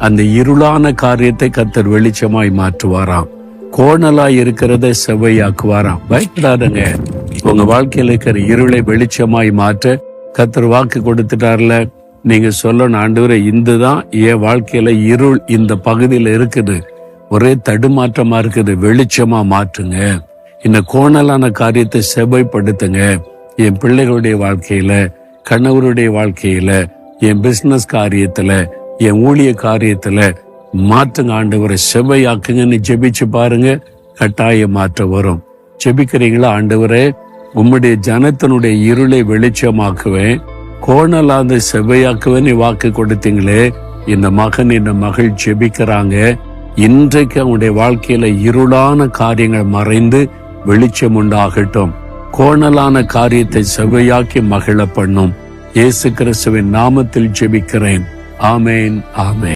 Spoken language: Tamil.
அந்த இருளான காரியத்தை கர்த்தர் வெளிச்சமாய் மாற்றுவாராம். கோணலாய் இருக்கிறத செவ்வையாக்குவாராம். பயப்படாதங்க. உங்க வாழ்க்கையில இருக்கிற இருளை வெளிச்சமாய் மாற்ற கர்த்தர் வாக்கு கொடுத்துட்டார்ல. நீங்க சொல்லணும், ஆண்டவரே, இதுதான் என் வாழ்க்கையில இருள் இந்த பகுதியில இருக்குது, ஒரே தடுமாற்றமா இருக்குது, வெளிச்சமா மாற்றுங்க. இந்த கோணலான காரியத்தை செவ்வைப்படுத்துங்க. என் பிள்ளைகளுடைய வாழ்க்கையில, கணவருடைய வாழ்க்கையில, என் பிசினஸ் காரியத்துல, என் ஊழிய காரியத்துல மாற்றுங்க ஆண்டவரை, செவ்வையாக்குங்கன்னு ஜெபிச்சு பாருங்க. கட்டாய மாற்ற வரும். ஜெபிக்கிறீங்களா? ஆண்டவரே, உம்முடைய ஜனத்தினுடைய இருளை வெளிச்சமாக்குவேன், கோணலாத செவ்வையாக்குவேன் வாக்கு கொடுத்தீங்களே. இந்த மகன் இந்த மகள் ஜெபிக்கிறாங்க. இன்றைக்கு அவனுடைய வாழ்க்கையில இருளான காரியங்கள் மறைந்து வெளிச்சம் உண்டாகட்டும். கோணலான காரியத்தை செவ்வையாக்கி மகிழ பண்ணும். இயேசு கிறிஸ்துவின் நாமத்தில் ஜெபிக்கிறேன். ஆமேன், ஆமேன்.